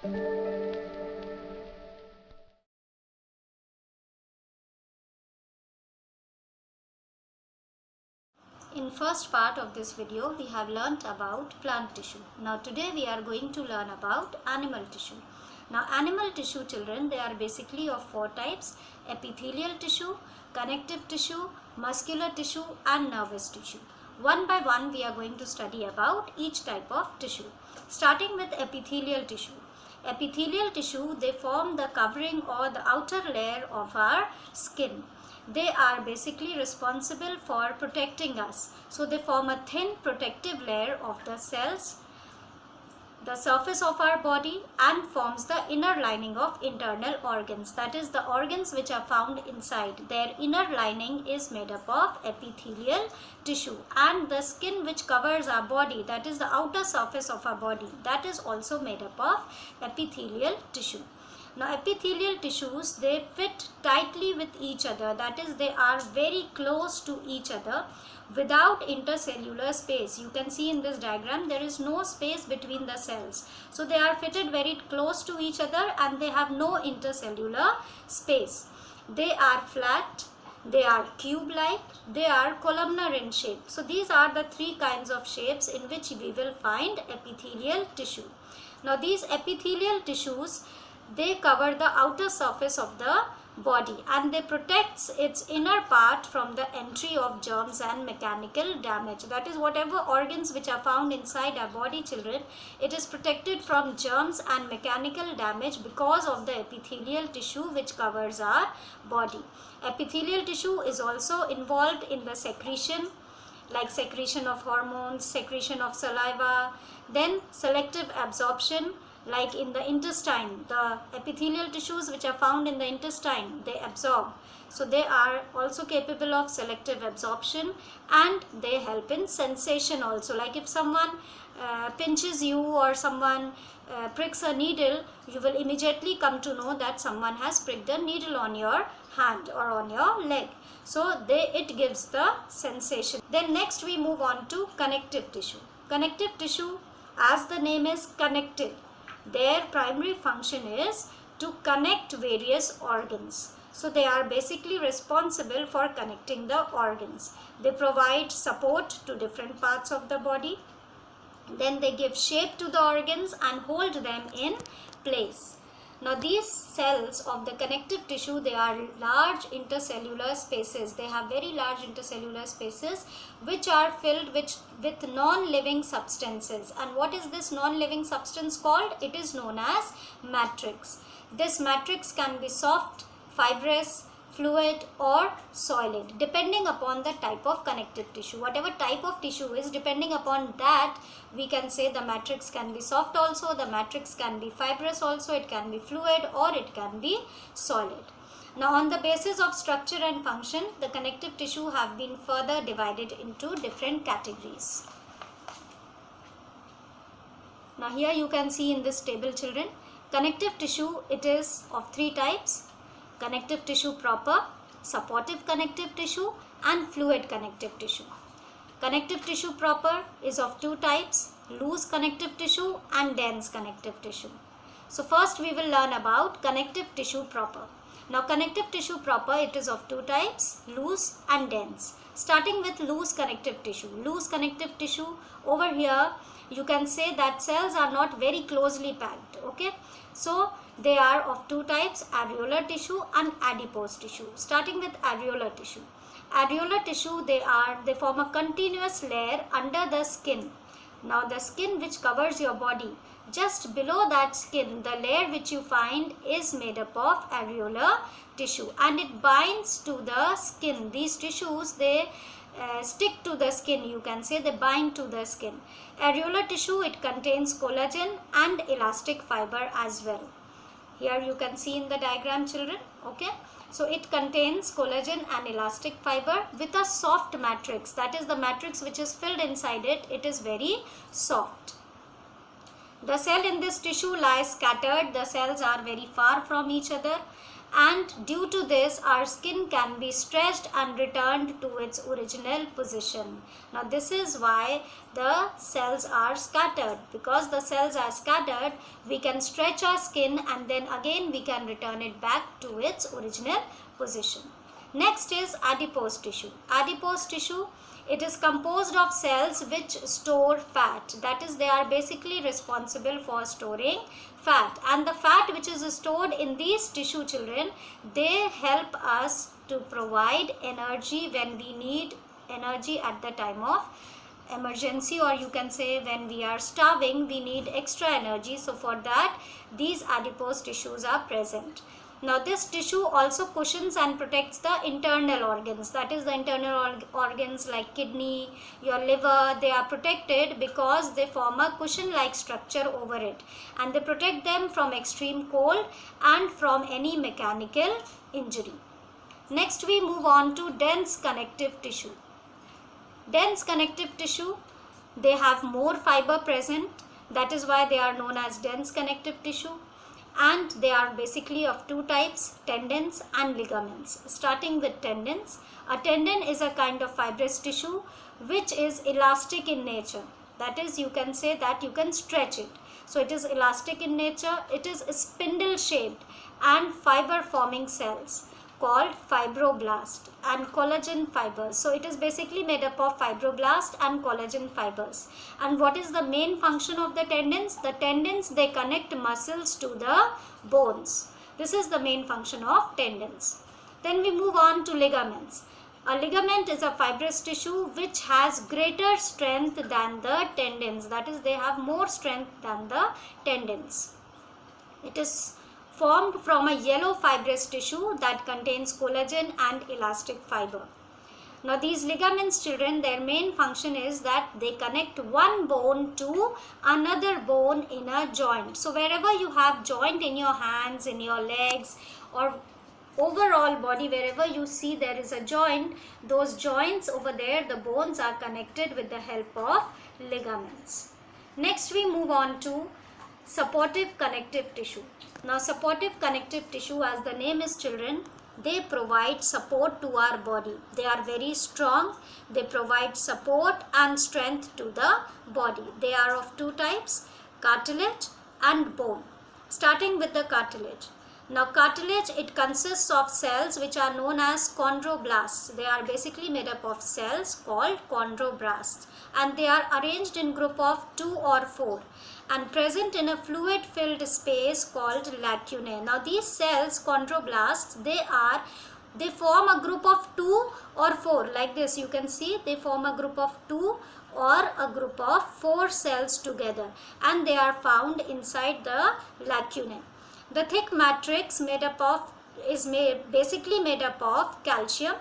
In first part of this video, we have learnt about plant tissue. Now today we are going to learn about animal tissue. Now animal tissue, children, they are basically of four types: epithelial tissue, connective tissue, muscular tissue and nervous tissue. One by one we are going to study about each type of tissue. Starting with epithelial tissue. Epithelial tissue, they form the covering or the outer layer of our skin. They are basically responsible for protecting us. So they form a thin protective layer of the cells, the surface of our body, and forms the inner lining of internal organs. That is, the organs which are found inside. Their inner lining is made up of epithelial tissue. And the skin which covers our body, that is the outer surface of our body, that is also made up of epithelial tissue. Now epithelial tissues, they fit tightly with each other, that is they are very close to each other without intercellular space. You can see in this diagram there is no space between the cells. So they are fitted very close to each other and they have no intercellular space. They are flat, they are cube-like, they are columnar in shape. So these are the three kinds of shapes in which we will find epithelial tissue. Now these epithelial tissues, they cover the outer surface of the body and they protects its inner part from the entry of germs and mechanical damage. That is, whatever organs which are found inside our body, children, it is protected from germs and mechanical damage because of the epithelial tissue which covers our body. Epithelial tissue is also involved in the secretion, like secretion of hormones, secretion of saliva, then selective absorption. Like in the intestine, the epithelial tissues which are found in the intestine, they absorb. So they are also capable of selective absorption and they help in sensation also. Like if someone pinches you or someone pricks a needle, you will immediately come to know that someone has pricked a needle on your hand or on your leg. So it gives the sensation. Then next we move on to connective tissue. Connective tissue, as the name is connective, their primary function is to connect various organs. So they are basically responsible for connecting the organs. They provide support to different parts of the body. Then they give shape to the organs and hold them in place. Now these cells of the connective tissue, they are large intercellular spaces. They have very large intercellular spaces which are filled with non-living substances. And what is this non-living substance called? It is known as matrix. This matrix can be soft, fibrous, fluid or solid, depending upon the type of connective tissue. Whatever type of tissue is, depending upon that, we can say the matrix can be soft also, the matrix can be fibrous also, it can be fluid or it can be solid. Now on the basis of structure and function, the connective tissue have been further divided into different categories. Now here you can see in this table, children, connective tissue, it is of three types: connective tissue proper, supportive connective tissue and fluid connective tissue. Connective tissue proper is of two types: loose connective tissue and dense connective tissue. So first we will learn about connective tissue proper. Now connective tissue proper, it is of two types: loose and dense. Starting with loose connective tissue. Loose connective tissue, over here you can say that cells are not very closely packed. Okay, so they are of two types: areolar tissue and adipose tissue. Starting with areolar tissue. Areolar tissue, they form a continuous layer under the skin. Now the skin which covers your body, just below that skin, the layer which you find is made up of areolar tissue and it binds to the skin. These tissues, they stick to the skin, you can say they bind to the skin. Areolar tissue, it contains collagen and elastic fiber as well. Here you can see in the diagram, children. Okay, so it contains collagen and elastic fiber with a soft matrix. That is, the matrix which is filled inside it, it is very soft. The cell in this tissue lies scattered. The cells are very far from each other and due to this our skin can be stretched and returned to its original position. Now this is why the cells are scattered. Because the cells are scattered, we can stretch our skin and then again we can return it back to its original position. Next is adipose tissue. Adipose tissue, it is composed of cells which store fat. That is, they are basically responsible for storing fat, and the fat which is stored in these tissue, children, they help us to provide energy when we need energy at the time of emergency, or you can say when we are starving, we need extra energy. So for that these adipose tissues are present. Now this tissue also cushions and protects the internal organs. That is, the internal organs like kidney, your liver, they are protected because they form a cushion like structure over it, and they protect them from extreme cold and from any mechanical injury. Next we move on to dense connective tissue. Dense connective tissue, they have more fiber present. That is why they are known as dense connective tissue. And they are basically of two types, tendons and ligaments. Starting with tendons. A tendon is a kind of fibrous tissue which is elastic in nature. That is, you can say that you can stretch it. So it is elastic in nature. It is spindle shaped and fiber forming cells called fibroblast and collagen fibers. So it is basically made up of fibroblast and collagen fibers. And what is the main function of the tendons? The tendons, they connect muscles to the bones. This is the main function of tendons. Then we move on to ligaments. A ligament is a fibrous tissue which has greater strength than the tendons. That is, they have more strength than the tendons. It is formed from a yellow fibrous tissue that contains collagen and elastic fiber. Now these ligaments, children, their main function is that they connect one bone to another bone in a joint. So wherever you have joint in your hands, in your legs, or overall body, wherever you see there is a joint, those joints over there, the bones are connected with the help of ligaments. Next we move on to supportive connective tissue. Now supportive connective tissue, as the name is, children, they provide support to our body. They are very strong. They provide support and strength to the body. They are of two types, cartilage and bone. Starting with the cartilage. Now cartilage, it consists of cells which are known as chondroblasts. They are basically made up of cells called chondroblasts, and they are arranged in group of 2 or 4 and present in a fluid filled space called lacunae. Now these cells, chondroblasts, they form a group of 2 or 4 like this. You can see they form a group of 2 or a group of 4 cells together, and they are found inside the lacunae. The thick matrix basically made up of calcium,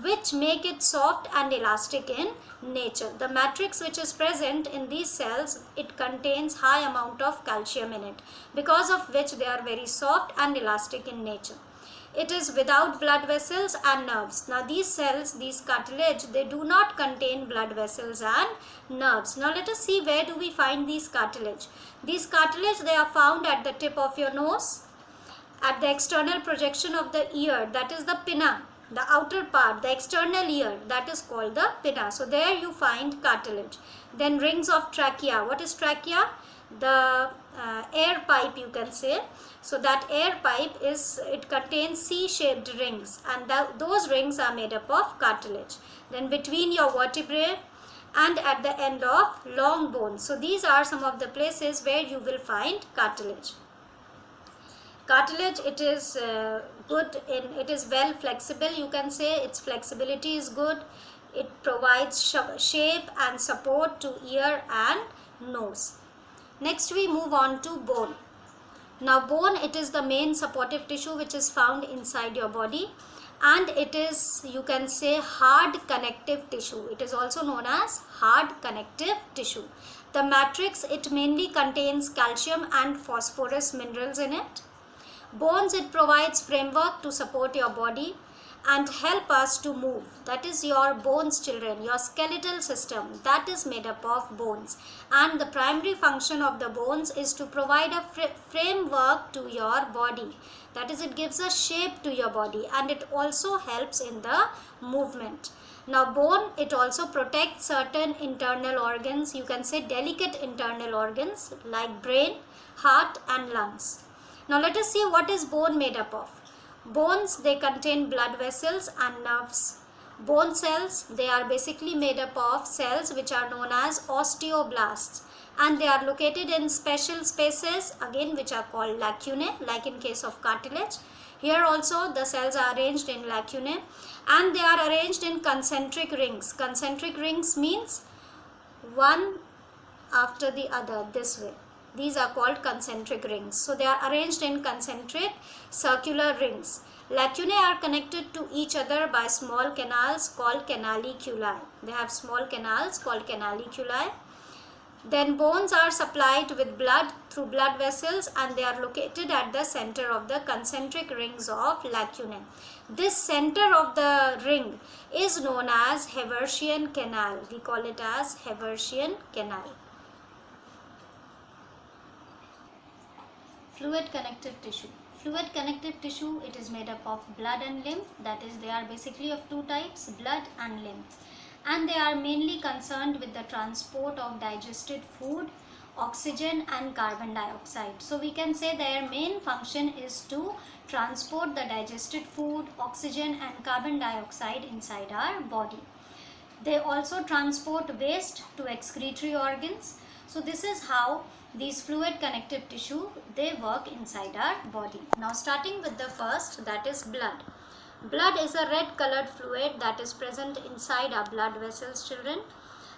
which make it soft and elastic in nature. The matrix which is present in these cells, it contains high amount of calcium in it, because of which they are very soft and elastic in nature. It is without blood vessels and nerves. Now these cells, these cartilage, they do not contain blood vessels and nerves. Now let us see, where do we find these cartilage? These cartilage, they are found at the tip of your nose, at the external projection of the ear, that is the pinna, the outer part, the external ear, that is called the pinna. So there you find cartilage. Then rings of trachea. What is trachea? The air pipe, you can say. So that air pipe it contains C-shaped rings, and those rings are made up of cartilage. Then between your vertebrae and at the end of long bones. So these are some of the places where you will find cartilage. Cartilage, it is it is well flexible, you can say. Its flexibility is good. It provides shape and support to ear and nose. Next we move on to bone. Now bone, it is the main supportive tissue which is found inside your body, and it is, you can say, hard connective tissue. It is also known as hard connective tissue. The matrix, it mainly contains calcium and phosphorus minerals in it. Bones, it provides framework to support your body, and help us to move. That is your bones, children. Your skeletal system, that is made up of bones. And the primary function of the bones is to provide a framework to your body. That is, it gives a shape to your body, and it also helps in the movement. Now bone, it also protects certain internal organs. You can say delicate internal organs like brain, heart and lungs. Now let us see what is bone made up of. Bones, they contain blood vessels and nerves. Bone cells, they are basically made up of cells which are known as osteoblasts, and they are located in special spaces, again, which are called lacunae, like in case of cartilage. Here also the cells are arranged in lacunae, and they are arranged in concentric rings. Concentric rings means one after the other, this way. These are called concentric rings. So they are arranged in concentric circular rings. Lacunae are connected to each other by small canals called canaliculi. They have small canals called canaliculi. Then bones are supplied with blood through blood vessels, and they are located at the center of the concentric rings of lacunae. This center of the ring is known as Haversian canal. We call it as Haversian canal. Fluid connective tissue. Fluid connective tissue, it is made up of blood and lymph. That is, they are basically of two types, blood and lymph. And they are mainly concerned with the transport of digested food, oxygen and carbon dioxide. So we can say their main function is to transport the digested food, oxygen and carbon dioxide inside our body. They also transport waste to excretory organs. So this is how these fluid connective tissue, they work inside our body. Now starting with the first, that is blood. Blood is a red colored fluid that is present inside our blood vessels, children,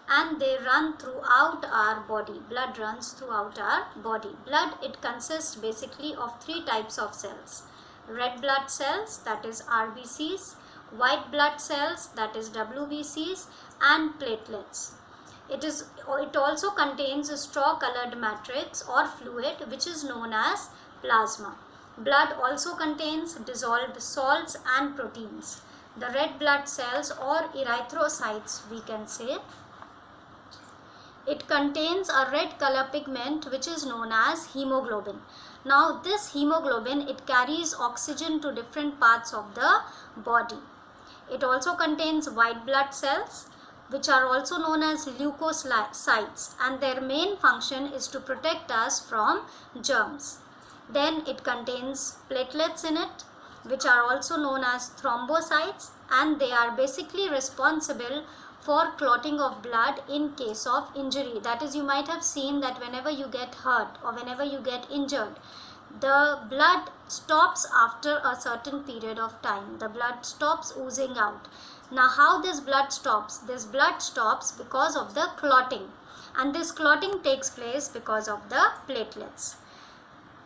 and they run throughout our body. Blood runs throughout our body. Blood, it consists basically of three types of cells. Red blood cells, that is RBCs, white blood cells, that is WBCs, and platelets. It also contains a straw colored matrix or fluid which is known as plasma. Blood also contains dissolved salts and proteins. The red blood cells or erythrocytes, we can say, it contains a red color pigment which is known as hemoglobin. Now this hemoglobin, it carries oxygen to different parts of the body. It also contains white blood cells which are also known as leukocytes, and their main function is to protect us from germs. Then it contains platelets in it, which are also known as thrombocytes, and they are basically responsible for clotting of blood in case of injury. That is, you might have seen that whenever you get hurt or whenever you get injured, the blood stops after a certain period of time. The blood stops oozing out. Now how this blood stops? This blood stops because of the clotting, and this clotting takes place because of the platelets.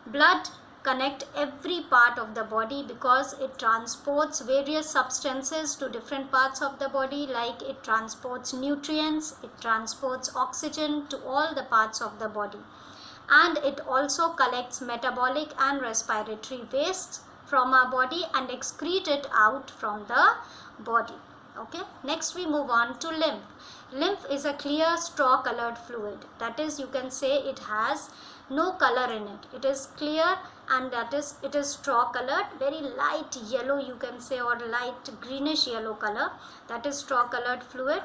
Blood connect every part of the body because it transports various substances to different parts of the body, like it transports nutrients, it transports oxygen to all the parts of the body, and it also collects metabolic and respiratory wastes from our body and excrete it out from the body. Okay, next we move on to lymph. Lymph is a clear straw colored fluid. That is, you can say it has no color in it. It is clear, and it is straw colored, very light yellow you can say, or light greenish yellow color. That is straw colored fluid.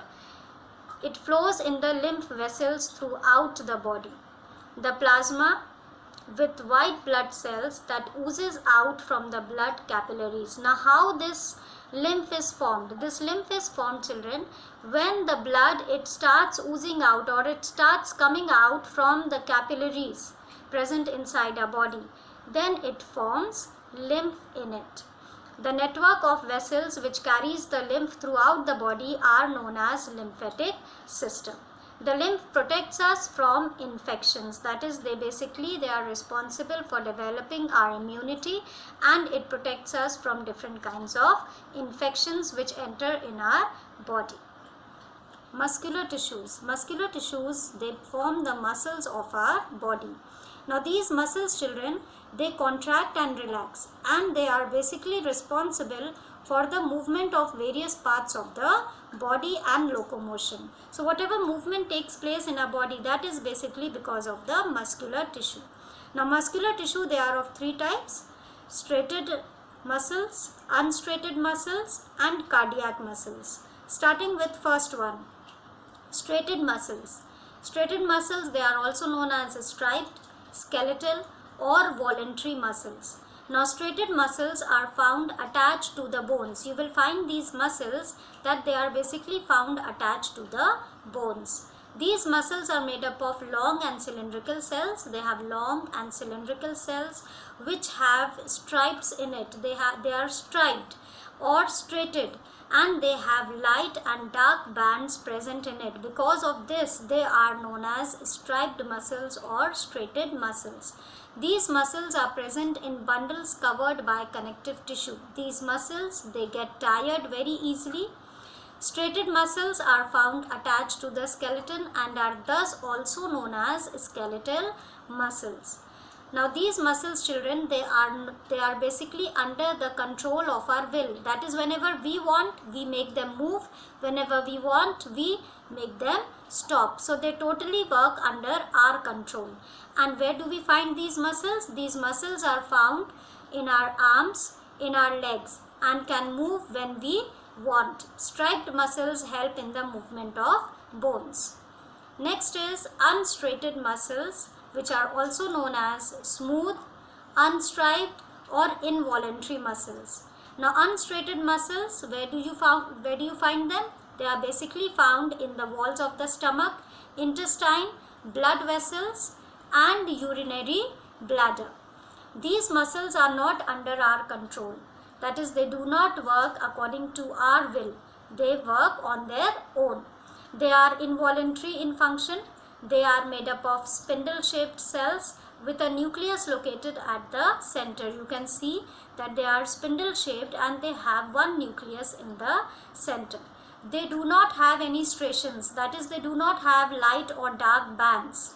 It flows in the lymph vessels throughout the body. The plasma with white blood cells that oozes out from the blood capillaries. Now how this lymph is formed? This lymph is formed, children, when the blood, it starts oozing out, or it starts coming out from the capillaries present inside our body. Then it forms lymph in it. The network of vessels which carries the lymph throughout the body are known as lymphatic system. The lymph protects us from infections. That is, they are responsible for developing our immunity, and it protects us from different kinds of infections which enter in our body. Muscular tissues. Muscular tissues, they form the muscles of our body. Now these muscles, children, they contract and relax, and they are basically responsible for the movement of various parts of the body and locomotion. So whatever movement takes place in our body, that is basically because of the muscular tissue. Now muscular tissue, they are of three types: striated muscles, unstriated muscles, and cardiac muscles. Starting with first one, striated muscles. Striated muscles, they are also known as striped, skeletal, or voluntary muscles. Now striated muscles are found attached to the bones. You will find these muscles that they are basically found attached to the bones. These muscles are made up of long and cylindrical cells. They have long and cylindrical cells which have stripes in it. They are striped or striated, and they have light and dark bands present in it. Because of this, they are known as striped muscles or striated muscles. These muscles are present in bundles covered by connective tissue. These muscles, they get tired very easily. Striated muscles are found attached to the skeleton and are thus also known as skeletal muscles. Now these muscles, children, they are basically under the control of our will. That is, whenever we want, we make them move. Whenever we want, we make them stop. So they totally work under our control. And where do we find these muscles? These muscles are found in our arms, in our legs, and can move when we want. Striped muscles help in the movement of bones. Next is unstriated muscles, which are also known as smooth, unstriped, or involuntary muscles. Now unstriated muscles, where do you find them? They are basically found in the walls of the stomach, intestine, blood vessels, and urinary bladder. These muscles are not under our control. That is, they do not work according to our will. They work on their own. They are involuntary in function. They are made up of spindle-shaped cells with a nucleus located at the center. You can see that they are spindle-shaped and they have one nucleus in the center. They do not have any striations. That is, they do not have light or dark bands.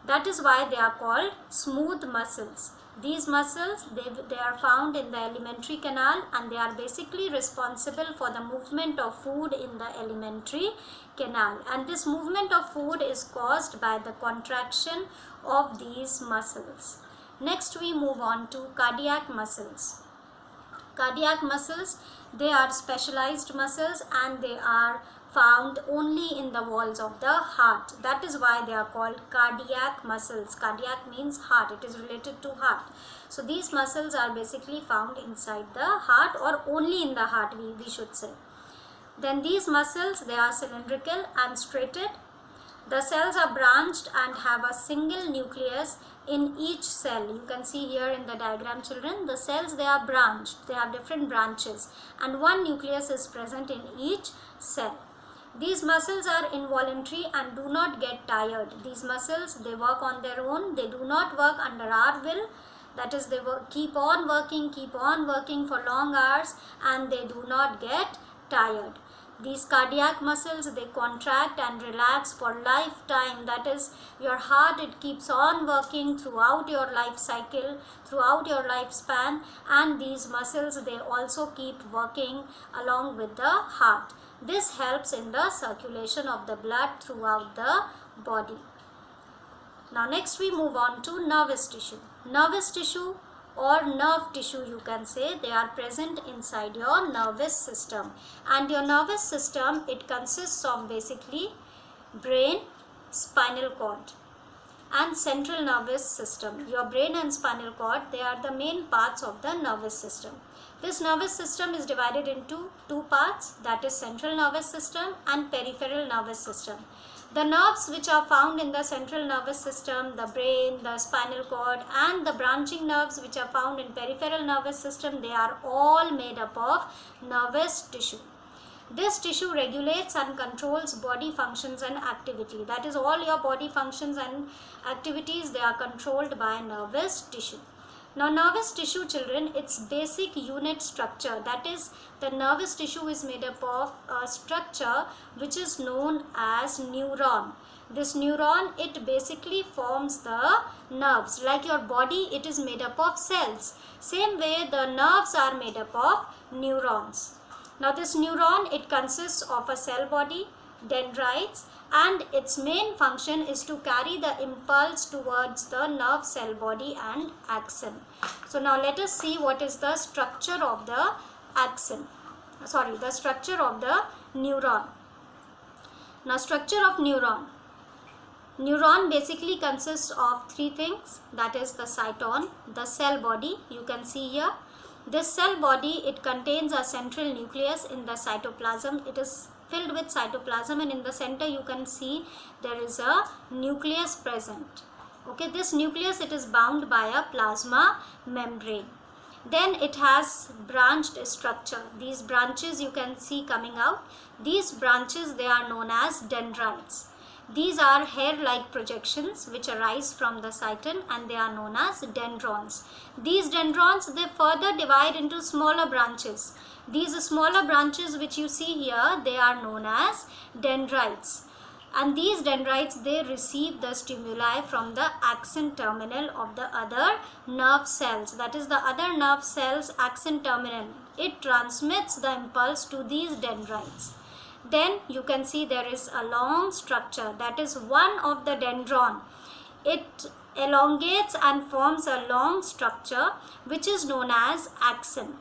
That is why they are called smooth muscles. These muscles, they are found in the alimentary canal, and they are basically responsible for the movement of food in the alimentary canal. And this movement of food is caused by the contraction of these muscles. Next we move on to cardiac muscles. Cardiac muscles, they are specialized muscles and they are found only in the walls of the heart. That is why they are called cardiac muscles. Cardiac means heart. It is related to heart. So these muscles are basically found inside the heart, or only in the heart, we should say. Then these muscles, they are cylindrical and striated. The cells are branched and have a single nucleus in each cell. You can see here in the diagram, children, the cells, they are branched. They have different branches and one nucleus is present in each cell. These muscles are involuntary and do not get tired. These muscles, they work on their own. They do not work under our will. That is, they keep on working for long hours, and they do not get tired. These cardiac muscles, they contract and relax for lifetime. That is, your heart, it keeps on working throughout your life cycle, throughout your lifespan, and these muscles, they also keep working along with the heart. This helps in the circulation of the blood throughout the body. Now next we move on to nervous tissue. Nervous tissue or nerve tissue, you can say, they are present inside your nervous system. And your nervous system, it consists of basically brain, spinal cord and central nervous system. Your brain and spinal cord, they are the main parts of the nervous system. This nervous system is divided into two parts, that is central nervous system and peripheral nervous system. The nerves which are found in the central nervous system, the brain, the spinal cord, and the branching nerves which are found in peripheral nervous system, they are all made up of nervous tissue. This tissue regulates and controls body functions and activity. That is, all your body functions and activities, they are controlled by nervous tissue. Now nervous tissue, children, its basic unit structure, that is, the nervous tissue is made up of a structure which is known as neuron. This neuron, it basically forms the nerves. Like your body, it is made up of cells. Same way the nerves are made up of neurons. Now this neuron, it consists of a cell body, dendrites, and its main function is to carry the impulse towards the nerve cell body and axon. So now let us see what is the structure of the the structure of the neuron. Now structure of neuron. Neuron basically consists of three things, that is the cyton, the cell body, you can see here. This cell body, it contains a central nucleus in the cytoplasm. It is filled with cytoplasm, and in the center you can see there is a nucleus present. Okay, this nucleus, it is bound by a plasma membrane. Then it has branched structure. These branches you can see coming out. These branches, they are known as dendrites. These are hair-like projections which arise from the cyton, and they are known as dendrons. These dendrons, they further divide into smaller branches. These smaller branches which you see here, they are known as dendrites. And these dendrites, they receive the stimuli from the axon terminal of the other nerve cells. That is, the other nerve cells axon terminal. It transmits the impulse to these dendrites. Then you can see there is a long structure, that is one of the dendron. It elongates and forms a long structure which is known as axon.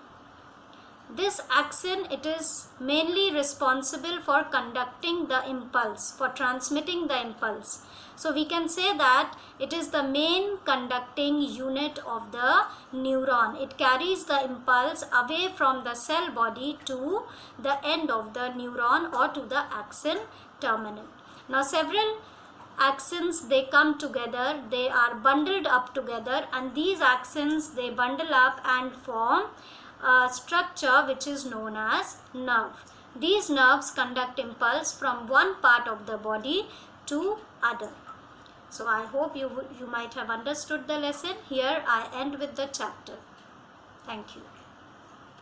This axon, it is mainly responsible for conducting the impulse, for transmitting the impulse. So we can say that it is the main conducting unit of the neuron. It carries the impulse away from the cell body to the end of the neuron or to the axon terminal. Now several axons, they come together, they are bundled up together, and these axons, they bundle up and form a structure which is known as nerve. These nerves conduct impulse from one part of the body to other. So I hope you might have understood the lesson. Here I end with the chapter. Thank you.